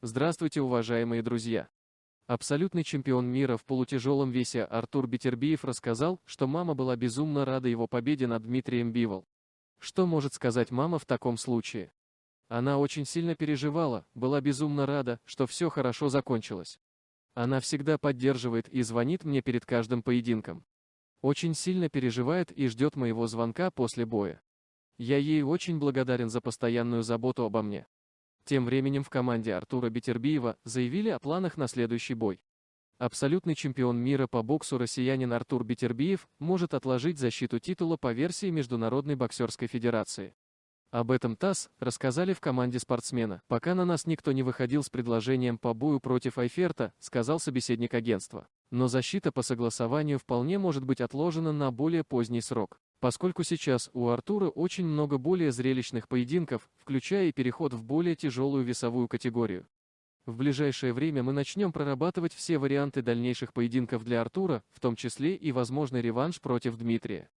Здравствуйте, уважаемые друзья! Абсолютный чемпион мира в полутяжелом весе Артур Бетербиев рассказал, что мама была безумно рада его победе над Дмитрием Бивол. Что может сказать мама в таком случае? Она очень сильно переживала, была безумно рада, что все хорошо закончилось. Она всегда поддерживает и звонит мне перед каждым поединком. Очень сильно переживает и ждет моего звонка после боя. Я ей очень благодарен за постоянную заботу обо мне. Тем временем в команде Артура Бетербиева заявили о планах на следующий бой. Абсолютный чемпион мира по боксу россиянин Артур Бетербиев может отложить защиту титула по версии Международной боксерской федерации. Об этом ТАСС рассказали в команде спортсмена. «Пока на нас никто не выходил с предложением по бою против Айферта», сказал собеседник агентства. Но защита по согласованию вполне может быть отложена на более поздний срок, поскольку сейчас у Артура очень много более зрелищных поединков, включая и переход в более тяжелую весовую категорию. В ближайшее время мы начнем прорабатывать все варианты дальнейших поединков для Артура, в том числе и возможный реванш против Дмитрия.